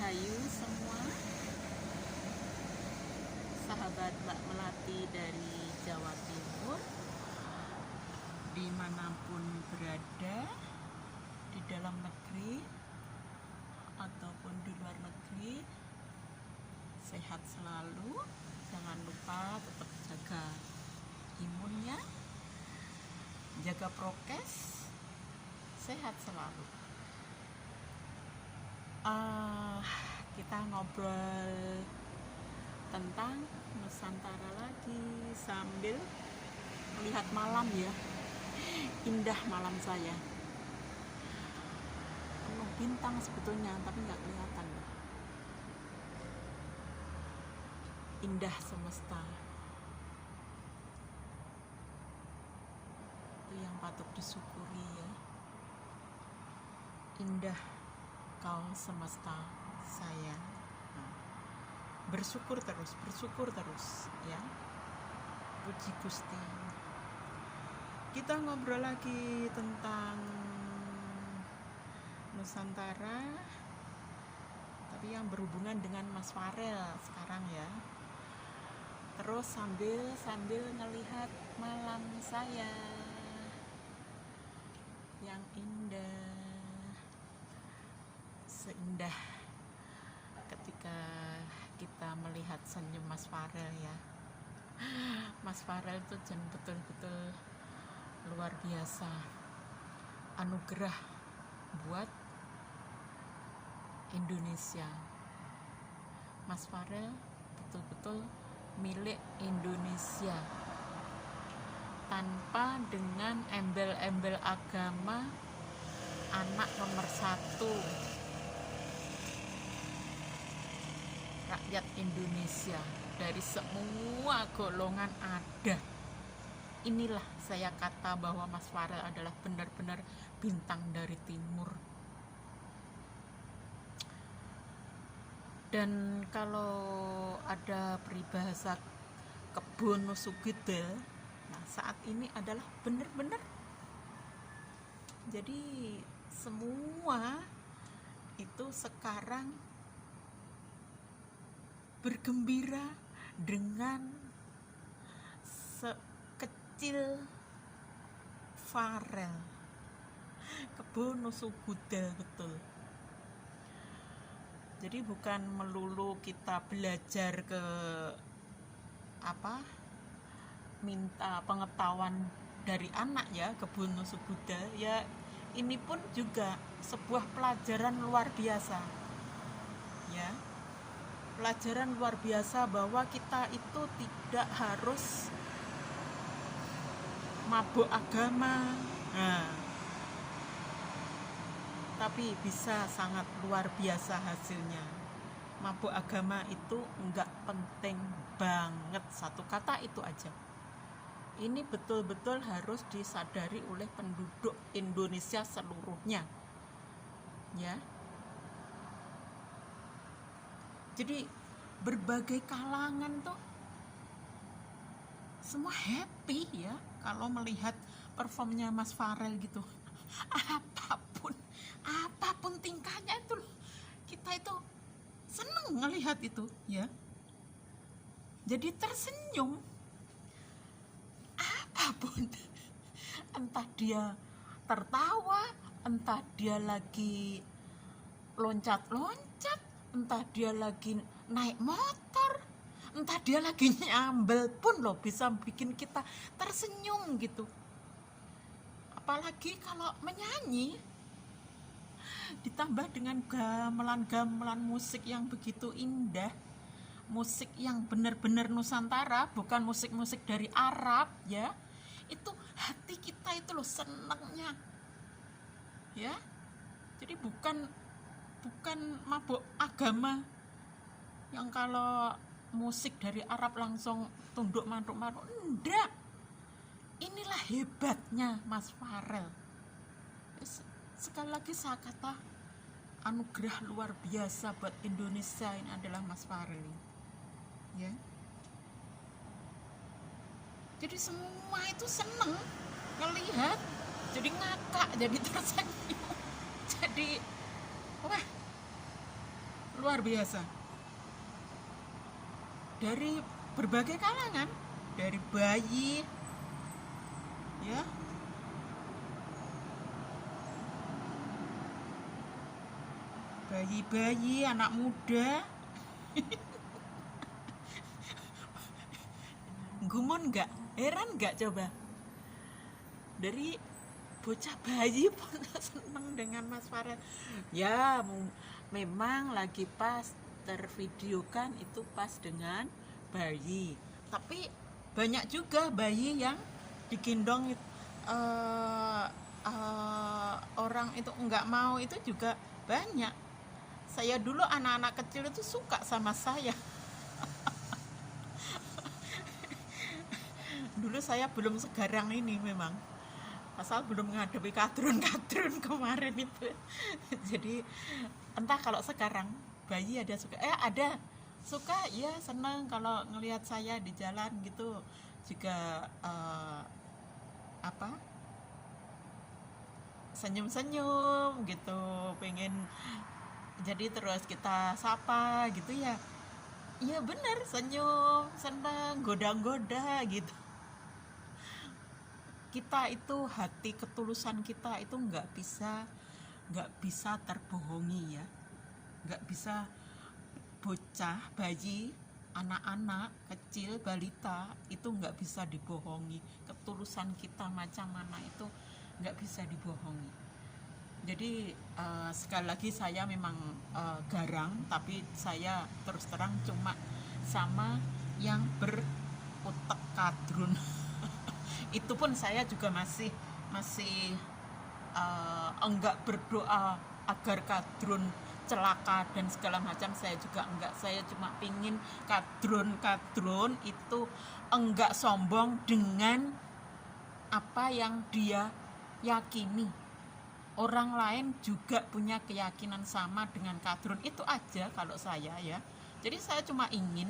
Rahayu semua, sahabat Mbak Melati dari Jawa Timur, dimanapun berada, di dalam negeri ataupun di luar negeri, sehat selalu. Jangan lupa tetap jaga imunnya, jaga prokes, sehat selalu. Kita ngobrol tentang Nusantara lagi sambil melihat malam ya. Indah malam saya, penuh bintang sebetulnya tapi nggak kelihatan. Indah semesta, itu yang patut disyukuri ya. Indah kau semesta saya. Bersyukur terus ya. Puji Gusti. Kita ngobrol lagi tentang Nusantara, tapi yang berhubungan dengan Mas Farel sekarang ya. Terus sambil ngelihat malam saya yang indah, seindah ketika kita melihat senyum Mas Farel ya. Mas Farel itu betul-betul luar biasa, anugerah buat Indonesia. Mas Farel betul-betul milik Indonesia, tanpa dengan embel-embel agama, anak nomor 1 rakyat Indonesia, dari semua golongan ada. Inilah saya kata bahwa Mas Farel adalah benar-benar bintang dari timur. Dan kalau ada peribahasa kebun sugidel, nah saat ini adalah benar-benar. Jadi semua itu sekarang bergembira dengan sekecil Farel. Kebun sugidel betul. Jadi bukan melulu kita belajar ke minta pengetahuan dari anak ya, kebun sugidel ya, ini pun juga sebuah pelajaran luar biasa ya. Pelajaran luar biasa bahwa kita itu tidak harus mabuk agama, tapi bisa sangat luar biasa hasilnya. Mabuk agama itu enggak penting banget, satu kata itu aja. Ini betul-betul harus disadari oleh penduduk Indonesia seluruhnya ya. Jadi berbagai kalangan tuh semua happy ya kalau melihat performnya Mas Farel gitu. Apapun tingkahnya itu kita itu seneng ngelihat itu ya. Jadi tersenyum apapun, entah dia tertawa, entah dia lagi loncat-loncat, entah dia lagi naik motor, entah dia lagi nyambel pun loh bisa bikin kita tersenyum gitu. Apalagi kalau menyanyi ditambah dengan gamelan-gamelan musik yang begitu indah, musik yang benar-benar Nusantara, bukan musik-musik dari Arab ya. Itu hati kita itu loh senangnya ya. Jadi bukan mabuk agama yang kalau musik dari Arab langsung tunduk mantuk-mantuk, enggak. Inilah hebatnya Mas Farel. Sekali lagi saya kata anugerah luar biasa buat Indonesia ini adalah Mas Farel ya. Jadi semua itu seneng ngelihat, jadi ngakak, jadi tersenyum, jadi wah luar biasa, dari berbagai kalangan, dari bayi ya, bayi-bayi, anak muda. Gumun nggak, heran nggak coba, dari bocah bayi pun seneng dengan Mas Farel ya. Memang lagi pas tervideokan itu pas dengan bayi, tapi banyak juga bayi yang digendong orang itu nggak mau, itu juga banyak. Saya dulu anak-anak kecil itu suka sama saya. Dulu saya belum segarang ini memang, asal belum menghadapi kadrun-kadrun kemarin itu. Jadi entah kalau sekarang bayi ada suka, ada suka ya, seneng kalau ngelihat saya di jalan gitu juga, apa, senyum-senyum gitu, pengen jadi terus kita sapa gitu ya. Iya bener, senyum, seneng, goda-goda gitu. Kita itu hati ketulusan kita itu nggak bisa terbohongi ya, nggak bisa. Bocah, bayi, anak-anak kecil, balita itu nggak bisa dibohongi. Ketulusan kita macam mana itu nggak bisa dibohongi. Jadi sekali lagi saya memang garang, tapi saya terus terang cuma sama yang berutak kadrun. Itu pun saya juga masih enggak berdoa agar kadrun celaka dan segala macam, saya juga enggak. Saya cuma pingin kadrun itu enggak sombong dengan apa yang dia yakini. Orang lain juga punya keyakinan sama dengan kadrun, itu aja kalau saya ya. Jadi saya cuma ingin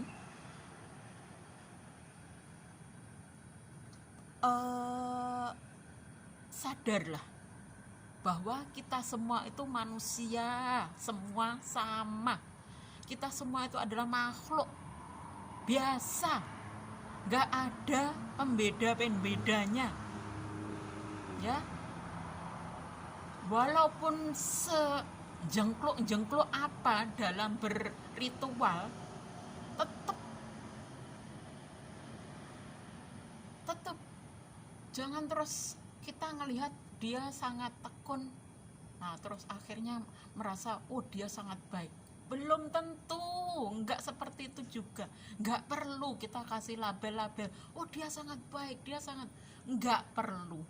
sadarlah bahwa kita semua itu manusia, semua sama. Kita semua itu adalah makhluk biasa, gak ada pembeda-pembedanya ya. Walaupun sejengkluk-jengkluk apa dalam berritual, tetap jangan terus kita ngelihat dia sangat tekun, nah terus akhirnya merasa oh dia sangat baik. Belum tentu, nggak seperti itu juga. Nggak perlu kita kasih label-label oh dia sangat baik, dia sangat, nggak perlu.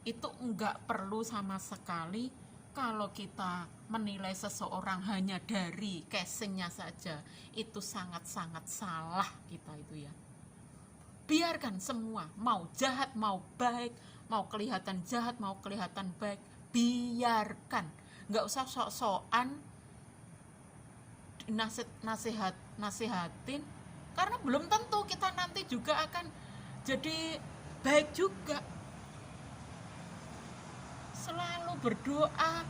Itu nggak perlu sama sekali. Kalau kita menilai seseorang hanya dari casingnya saja, itu sangat-sangat salah kita itu ya. Biarkan semua, mau jahat mau baik, mau kelihatan jahat mau kelihatan baik, biarkan. Nggak usah sok-sokan nasihatin, karena belum tentu kita nanti juga akan jadi baik juga. Selalu berdoa,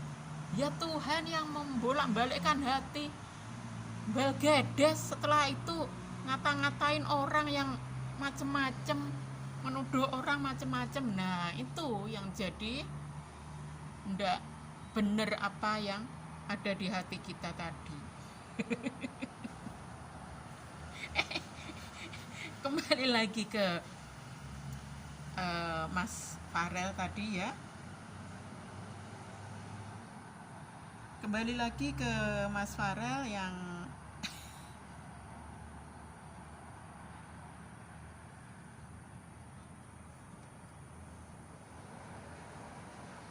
ya Tuhan yang membolak-balikkan hati. Belgedes setelah itu ngata-ngatain orang yang macem-macem, menuduh orang macem-macem. Nah itu yang jadi ndak bener apa yang ada di hati kita tadi. Kembali lagi ke Mas Farel tadi ya. Kembali lagi ke Mas Farel yang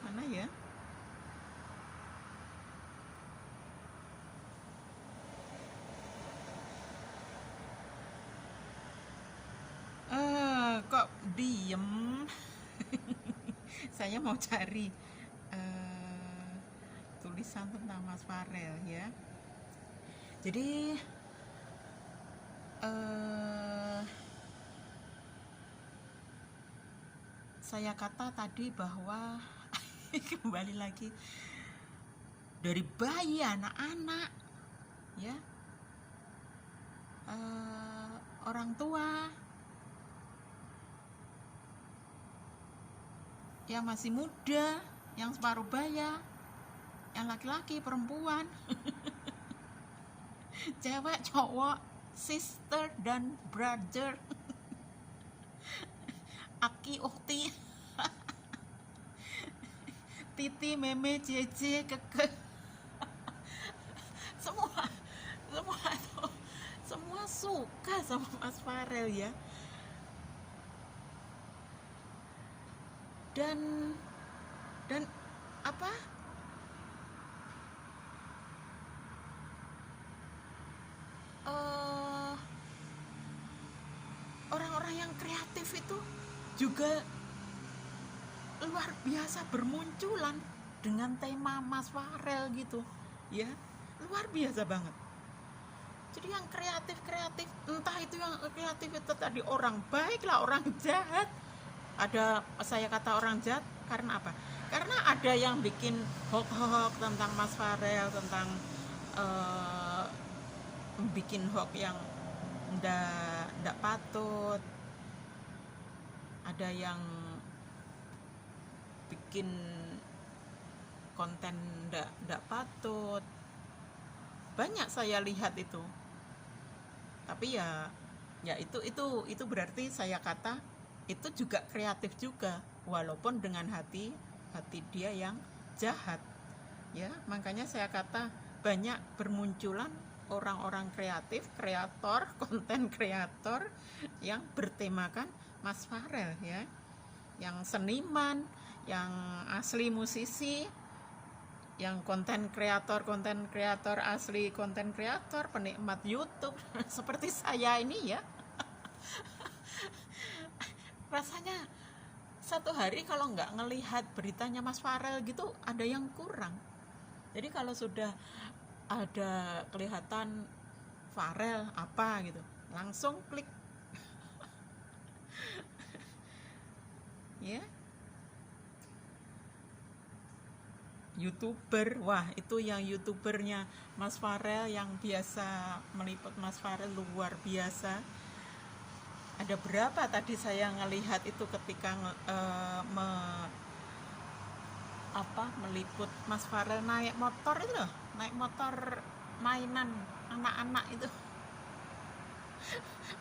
mana ya? Kok diem? Saya mau cari tulisan tentang Mas Farel ya. Jadi saya kata tadi bahwa kembali lagi dari bayi, anak-anak, ya, orang tua yang masih muda, yang separuh baya, yang laki-laki, perempuan, cewek, cowok, sister dan brother, aki, ukti, titi, meme, jeje, keke, semua tuh, semua suka sama Mas Farel ya. Dan apa, orang-orang yang kreatif itu juga luar biasa bermunculan dengan tema Mas Farel gitu ya, luar biasa banget. Jadi yang kreatif, entah itu yang kreatif itu tadi orang baik lah, orang jahat. Ada, saya kata orang jahat karena apa? Karena ada yang bikin hoax tentang Mas Farel, tentang bikin hoax yang ndak patut. Ada yang bikin konten ndak patut. Banyak saya lihat itu. Tapi ya itu berarti saya kata itu juga kreatif juga, walaupun dengan hati dia yang jahat ya. Makanya saya kata banyak bermunculan orang-orang kreatif, kreator, konten kreator yang bertemakan Mas Farel ya, yang seniman, yang asli musisi, yang konten kreator asli, konten kreator penikmat YouTube seperti saya ini ya. Rasanya satu hari kalau nggak ngelihat beritanya Mas Farel gitu ada yang kurang. Jadi kalau sudah ada kelihatan Farel apa gitu, langsung klik ya. YouTuber, wah itu yang YouTubernya Mas Farel yang biasa meliput Mas Farel luar biasa. Ada berapa tadi saya ngelihat itu ketika meliput Mas Farel naik motor itu loh, naik motor mainan anak-anak itu.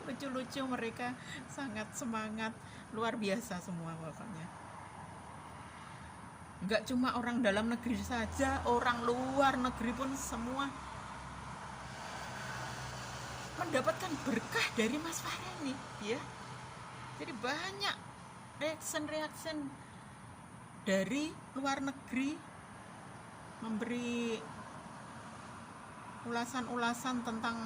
Lucu-lucu, mereka sangat semangat, luar biasa semua pokoknya. Enggak cuma orang dalam negeri saja, orang luar negeri pun semua mendapatkan berkah dari Mas Farel nih ya. Jadi banyak reaction dari luar negeri memberi ulasan-ulasan tentang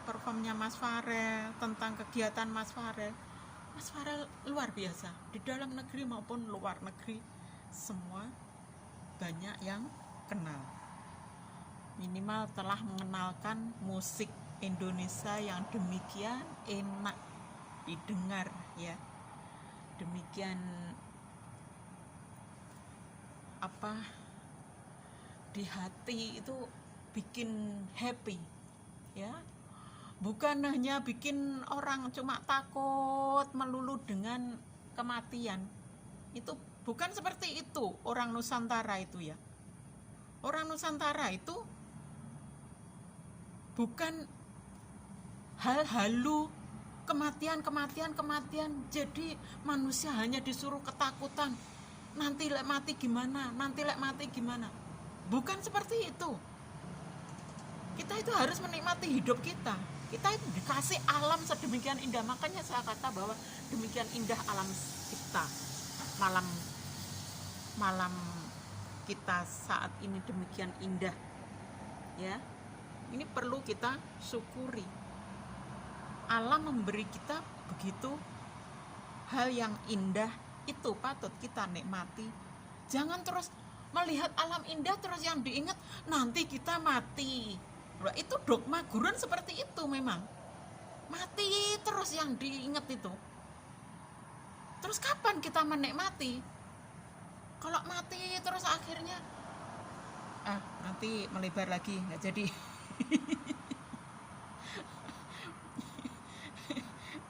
performnya Mas Farel, tentang kegiatan Mas Farel. Mas Farel luar biasa, di dalam negeri maupun luar negeri semua banyak yang kenal. Minimal telah mengenalkan musik Indonesia yang demikian enak didengar ya, demikian di hati itu bikin happy ya. Bukan hanya bikin orang cuma takut melulu dengan kematian. Itu bukan seperti itu orang Nusantara itu ya. Orang Nusantara itu bukan hal halu, kematian. Jadi manusia hanya disuruh ketakutan. Nanti lek mati gimana? Bukan seperti itu. Kita itu harus menikmati hidup kita. Kita itu dikasih alam sedemikian indah. Makanya saya kata bahwa demikian indah alam kita. Malam kita saat ini demikian indah ya. Ini perlu kita syukuri. Alam memberi kita begitu hal yang indah, itu patut kita nikmati. Jangan terus melihat alam indah terus yang diingat nanti kita mati. Itu dogma gurun seperti itu memang. Mati terus yang diingat itu. Terus kapan kita menikmati? Kalau mati terus akhirnya Nanti melebar lagi, nggak jadi.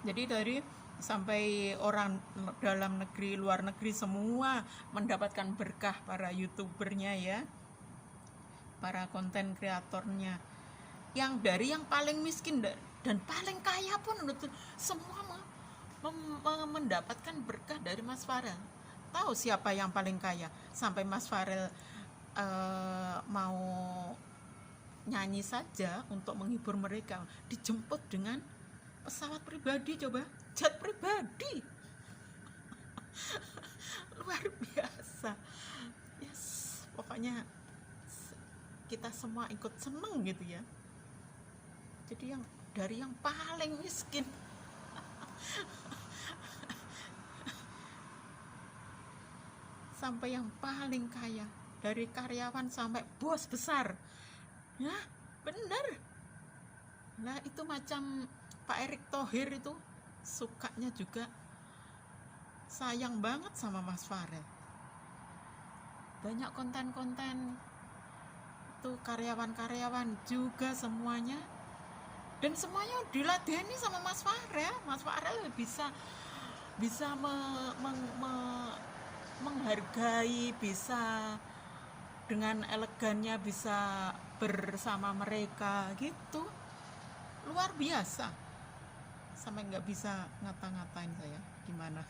Jadi dari sampai orang dalam negeri, luar negeri semua mendapatkan berkah para youtubernya ya, para konten kreatornya, yang dari yang paling miskin dan paling kaya pun semua mendapatkan berkah dari Mas Farel. Tahu siapa yang paling kaya? Sampai Mas Farel mau nyanyi saja untuk menghibur mereka, dijemput dengan pesawat pribadi, coba, jet pribadi. Luar biasa. Yes, pokoknya kita semua ikut seneng gitu ya. Jadi yang dari yang paling miskin sampai yang paling kaya, dari karyawan sampai bos besar. Ya, bener. Nah, itu macam Pak Erick Thohir itu sukanya juga sayang banget sama Mas Farel. Banyak konten-konten itu karyawan-karyawan juga semuanya, dan semuanya diladeni sama Mas Farel. Mas Farel bisa menghargai, bisa dengan elegannya bisa bersama mereka gitu, luar biasa. Sampai nggak bisa ngata-ngatain saya gimana.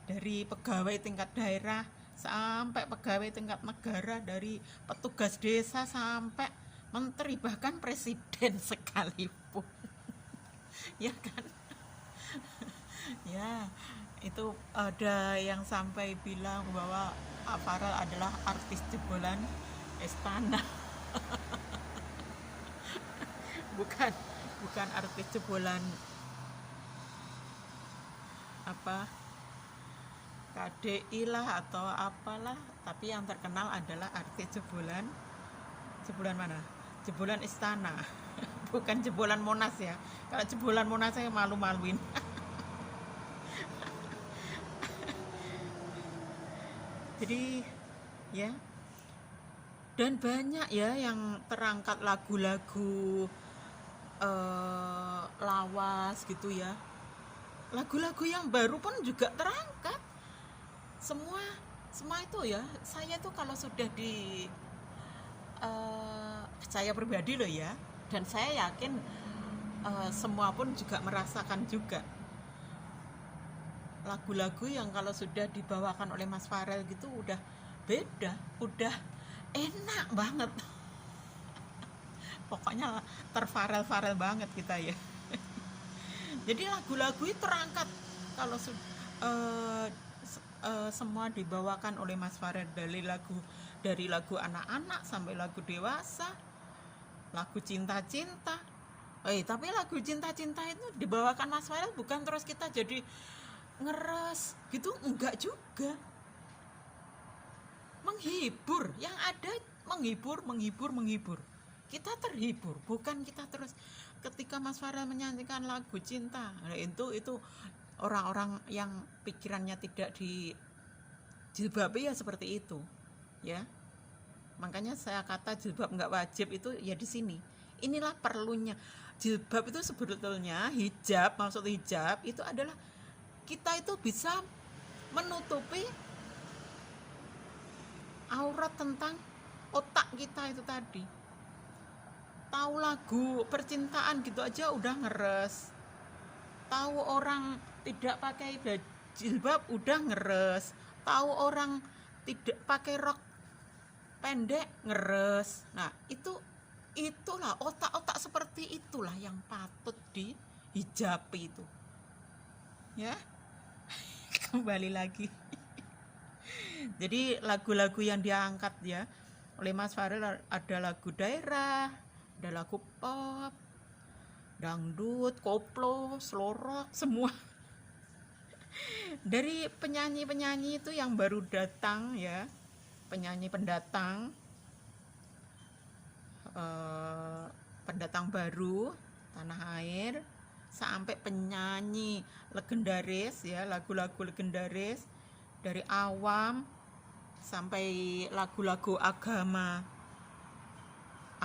Dari pegawai tingkat daerah sampai pegawai tingkat negara, dari petugas desa sampai menteri, bahkan presiden sekalipun. Ya kan. Ya, itu ada yang sampai bilang bahwa Farel adalah artis jebolan istana. bukan artis jebolan apa KDI lah atau apalah, tapi yang terkenal adalah artis jebolan mana? Jebolan istana. Bukan jebolan Monas ya. Kalau jebolan Monas saya malu-maluin. Jadi ya, dan banyak ya yang terangkat lagu-lagu lawas gitu ya. Lagu-lagu yang baru pun juga terangkat. Semua itu ya. Saya tuh kalau sudah di saya pribadi loh ya, dan saya yakin semua pun juga merasakan juga. Lagu-lagu yang kalau sudah dibawakan oleh Mas Farel gitu udah beda, udah enak banget. Pokoknya terfarel-farel banget kita ya. Jadi lagu-lagu itu terangkat kalau semua dibawakan oleh Mas Farel, dari lagu anak-anak sampai lagu dewasa, lagu cinta-cinta. Tapi lagu cinta-cinta itu dibawakan Mas Farel bukan terus kita jadi ngeres gitu, enggak juga. Menghibur, yang ada menghibur. Kita terhibur, bukan kita terus ketika Mas Farel menyanyikan lagu cinta. Nah, itu orang-orang yang pikirannya tidak dijilbabi ya seperti itu ya. Makanya saya kata jilbab nggak wajib itu ya di sini. Inilah perlunya jilbab itu sebetulnya, maksud hijab itu adalah kita itu bisa menutupi aurat tentang otak kita itu tadi. Tahu lagu percintaan gitu aja udah ngeres. Tahu orang tidak pakai jilbab udah ngeres. Tahu orang tidak pakai rok pendek ngeres. Nah, itulah otak-otak seperti itulah yang patut dihijabi itu. Ya. Kembali lagi. Jadi lagu-lagu yang diangkat ya oleh Mas Farel ada lagu daerah, ada lagu pop, dangdut, koplo, slorok, semua. Dari penyanyi-penyanyi itu yang baru datang ya, penyanyi pendatang baru tanah air, sampai penyanyi legendaris ya, lagu-lagu legendaris, dari awam sampai lagu-lagu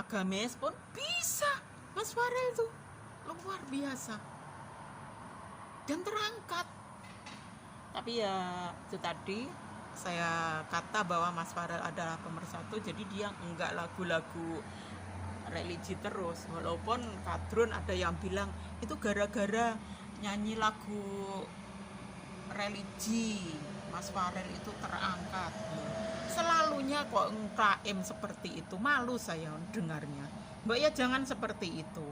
agamis pun bisa. Mas Farel itu luar biasa dan terangkat. Tapi ya itu tadi saya kata bahwa Mas Farel adalah pemersatu, jadi dia enggak lagu-lagu religi terus. Walaupun kadrun ada yang bilang itu gara-gara nyanyi lagu religi Mas Farel itu terangkat. Selalunya kok ngeklaim seperti itu, malu saya dengarnya. Mbak ya jangan seperti itu.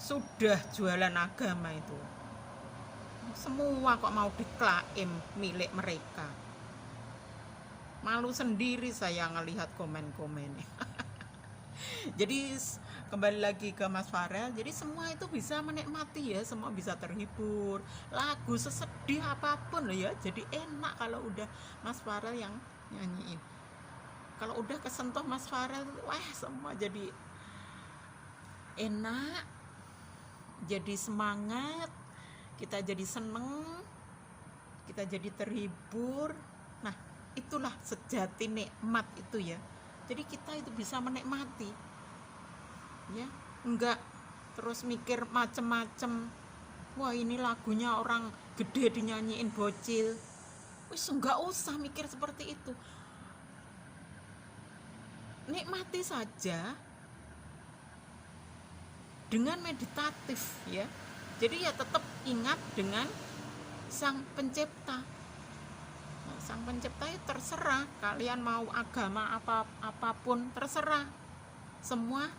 Sudah jualan agama itu, semua kok mau diklaim milik mereka. Malu sendiri saya ngelihat komen-komennya. Jadi kembali lagi ke Mas Farel, jadi semua itu bisa menikmati ya, semua bisa terhibur. Lagu sesedih apapun loh ya, jadi enak kalau udah Mas Farel yang nyanyiin. Kalau udah kesentuh Mas Farel, wah semua jadi enak, jadi semangat, kita jadi seneng, kita jadi terhibur. Nah itulah sejati nikmat itu ya. Jadi kita itu bisa menikmati ya, enggak terus mikir macem-macem, wah ini lagunya orang gede dinyanyiin bocil. Wis enggak usah mikir seperti itu, nikmati saja dengan meditatif ya. Jadi ya tetap ingat dengan Sang Pencipta. Nah, Sang Pencipta itu terserah kalian mau agama apapun, terserah, semua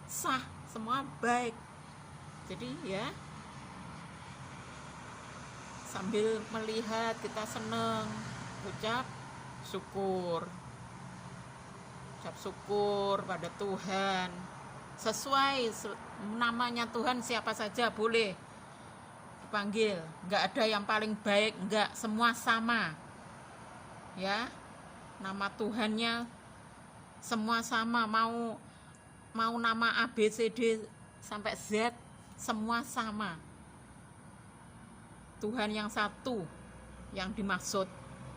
sah, semua baik. Jadi ya sambil melihat kita seneng, ucap syukur pada Tuhan. Sesuai namanya Tuhan, siapa saja boleh dipanggil, nggak ada yang paling baik, nggak, semua sama ya. Nama Tuhannya semua sama, mau nama A, B, C, D sampai Z, semua sama. Tuhan yang satu yang dimaksud.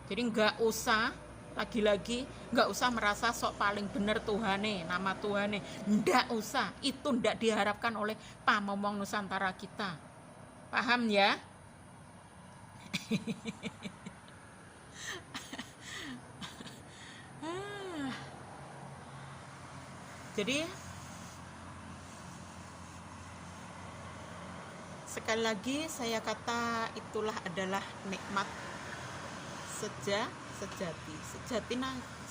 Jadi nggak usah, lagi-lagi nggak usah merasa sok paling bener Tuhane, nama Tuhane, nggak usah. Itu nggak diharapkan oleh pamomong Nusantara kita, paham ya? Jadi sekali lagi saya kata itulah adalah nikmat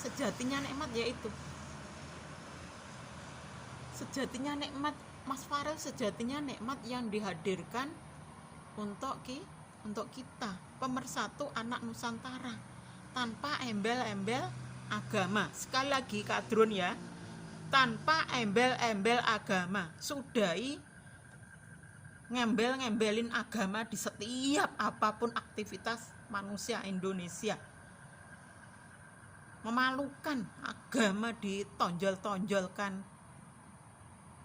sejatinya nikmat, yaitu sejatinya nikmat Mas Farel, sejatinya nikmat yang dihadirkan untuk kita, pemersatu anak Nusantara tanpa embel-embel agama. Sekali lagi kadrun ya, tanpa embel-embel agama. Sudahi ngembel-ngembelin agama di setiap apapun aktivitas manusia Indonesia. Memalukan, agama ditonjol-tonjolkan.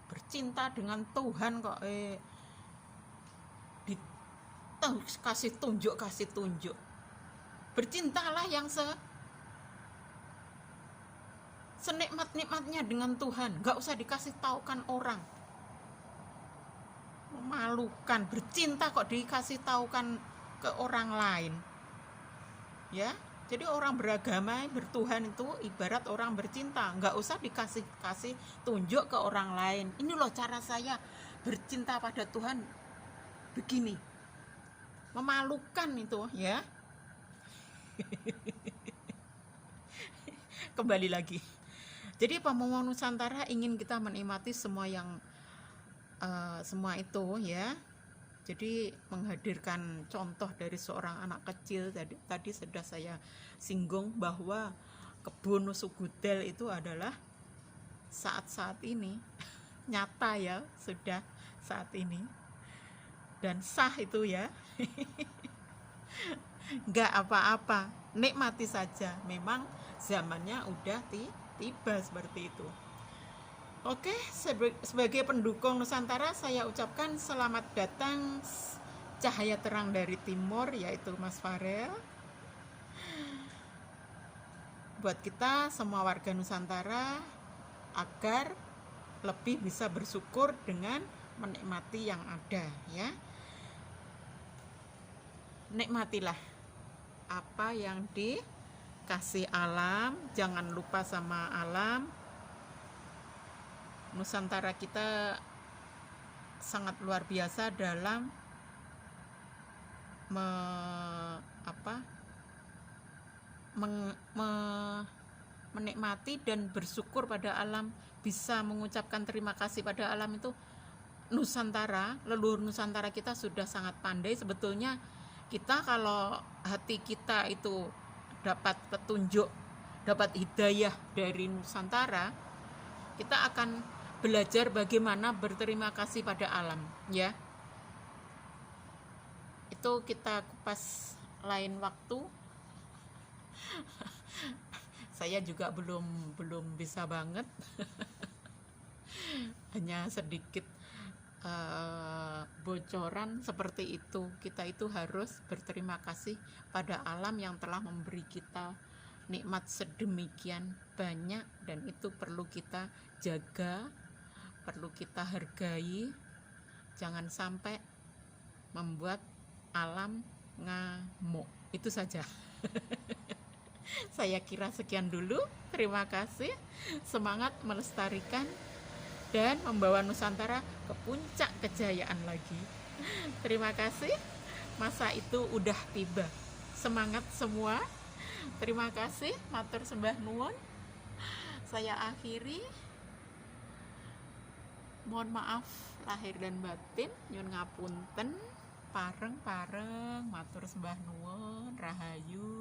Bercinta dengan Tuhan kok kasih tunjuk. Bercintalah yang senikmat-nikmatnya dengan Tuhan, gak usah dikasih taukan orang. Memalukan, bercinta kok dikasih taukan ke orang lain ya. Jadi orang beragama, bertuhan itu ibarat orang bercinta, nggak usah dikasih tunjuk ke orang lain. Ini loh cara saya bercinta pada Tuhan begini. Memalukan itu ya. Kembali lagi, jadi pamomong Nusantara ingin kita menikmati semua itu ya. Jadi menghadirkan contoh dari seorang anak kecil, tadi sudah saya singgung bahwa kebun Sugudel itu adalah saat-saat ini nyata ya, sudah saat ini dan sah itu ya. Nggak apa-apa, nikmati saja, memang zamannya udah tiba seperti itu. Oke, sebagai pendukung Nusantara saya ucapkan selamat datang cahaya terang dari timur, yaitu Mas Farel. Buat kita semua warga Nusantara agar lebih bisa bersyukur dengan menikmati yang ada, ya. Nikmatilah apa yang dikasih alam, jangan lupa sama alam. Nusantara kita sangat luar biasa dalam menikmati dan bersyukur pada alam, bisa mengucapkan terima kasih pada alam. Itu Nusantara, leluhur Nusantara kita sudah sangat pandai. Sebetulnya kita kalau hati kita itu dapat petunjuk, dapat hidayah dari Nusantara, kita akan belajar bagaimana berterima kasih pada alam, ya. Itu kita kupas lain waktu. Saya juga belum bisa banget. Hanya sedikit bocoran seperti itu. Kita itu harus berterima kasih pada alam yang telah memberi kita nikmat sedemikian banyak, dan itu perlu kita jaga, perlu kita hargai. Jangan sampai membuat alam ngamuk. Itu saja. Saya kira sekian dulu. Terima kasih. Semangat melestarikan dan membawa Nusantara ke puncak kejayaan lagi. Terima kasih. Masa itu udah tiba. Semangat semua. Terima kasih. Matur sembah nuwun. Saya akhiri. Mohon maaf lahir dan batin. Nyun ngapunten. Pareng-pareng. Matur sembah nuwun. Rahayu.